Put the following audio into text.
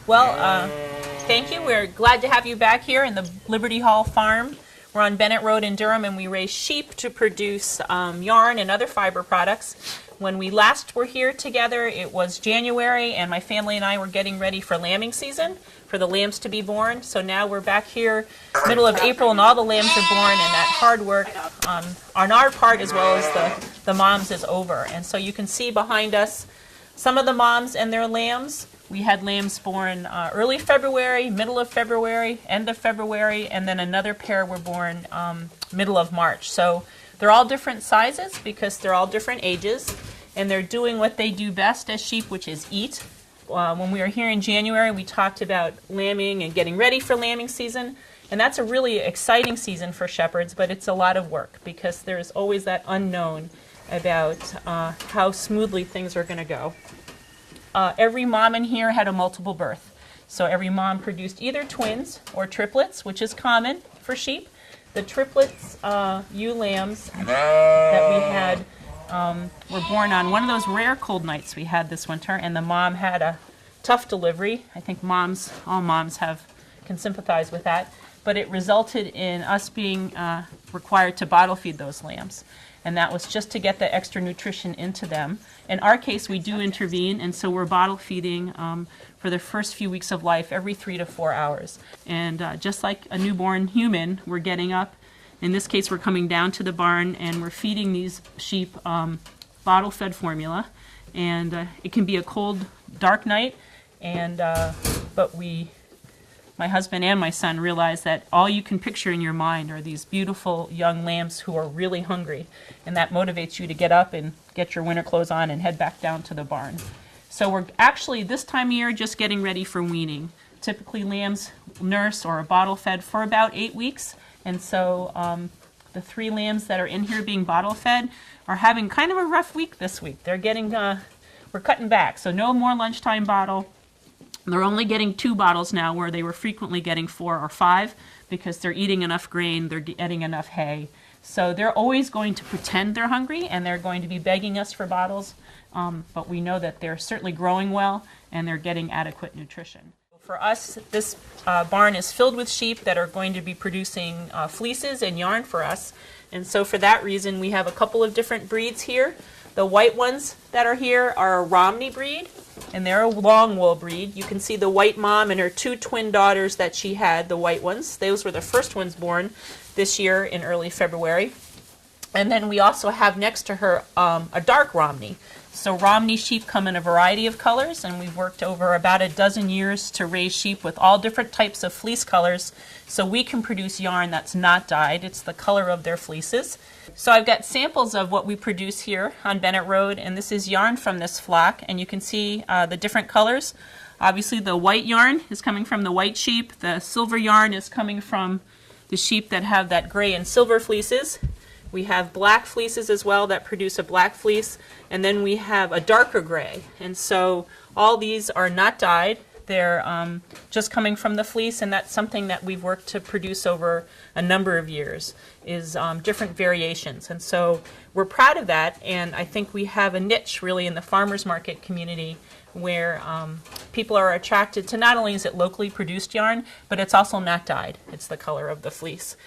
Well, thank you. We're glad to have you back here in the Liberty Hall Farm. We're on Bennett Road in Durham, and we raise sheep to produce yarn and other fiber products. When we last were here together, it was January, and my family and I were getting ready for lambing season, for the lambs to be born. So now we're back here, middle of April, and all the lambs are born, and that hard work on our part as well as the moms is over. And so you can see behind us some of the moms and their lambs. We had lambs born early February, middle of February, end of February, and then another pair were born middle of March. So they're all different sizes because they're all different ages, and they're doing what they do best as sheep, which is eat. When we were here in January, we talked about lambing and getting ready for lambing season, and that's a really exciting season for shepherds, but it's a lot of work because there's always that unknown about how smoothly things are going to go. Every mom in here had a multiple birth. So every mom produced either twins or triplets, which is common for sheep. The triplets, ewe lambs that we had were born on one of those rare cold nights we had this winter, and the mom had a tough delivery. I think all moms can sympathize with that. But it resulted in us being required to bottle feed those lambs. And that was just to get the extra nutrition into them. In our case, we do intervene, and so we're bottle feeding for the first few weeks of life every 3 to 4 hours. And just like a newborn human, we're getting up. In this case, we're coming down to the barn, and we're feeding these sheep bottle-fed formula. And it can be a cold, dark night, and but my husband and my son realized that all you can picture in your mind are these beautiful young lambs who are really hungry, and that motivates you to get up and get your winter clothes on and head back down to the barn. So we're actually this time of year just getting ready for weaning. Typically lambs nurse or are bottle fed for about 8 weeks, and so the 3 lambs that are in here being bottle fed are having kind of a rough week this week. They're getting, we're cutting back, so no more lunchtime bottle. They're only getting 2 bottles now where they were frequently getting 4 or 5 because they're eating enough grain, they're getting enough hay. So they're always going to pretend they're hungry and they're going to be begging us for bottles, but we know that they're certainly growing well and they're getting adequate nutrition. For us, this barn is filled with sheep that are going to be producing fleeces and yarn for us. And so for that reason, we have a couple of different breeds here. The white ones that are here are a Romney breed, and they're a long wool breed. You can see the white mom and her 2 twin daughters that she had, the white ones. Those were the first ones born this year in early February. And then we also have next to her a dark Romney. So Romney sheep come in a variety of colors, and we've worked over about a dozen years to raise sheep with all different types of fleece colors so we can produce yarn that's not dyed. It's the color of their fleeces. So I've got samples of what we produce here on Bennett Road, and this is yarn from this flock, and you can see the different colors. Obviously the white yarn is coming from the white sheep. The silver yarn is coming from the sheep that have that gray and silver fleeces. We have black fleeces as well that produce a black fleece, and then we have a darker gray. And so all these are not dyed. They're just coming from the fleece, and that's something that we've worked to produce over a number of years, is different variations. And so we're proud of that, and I think we have a niche really in the farmers market community where people are attracted to not only is it locally produced yarn, but it's also not dyed. It's the color of the fleece.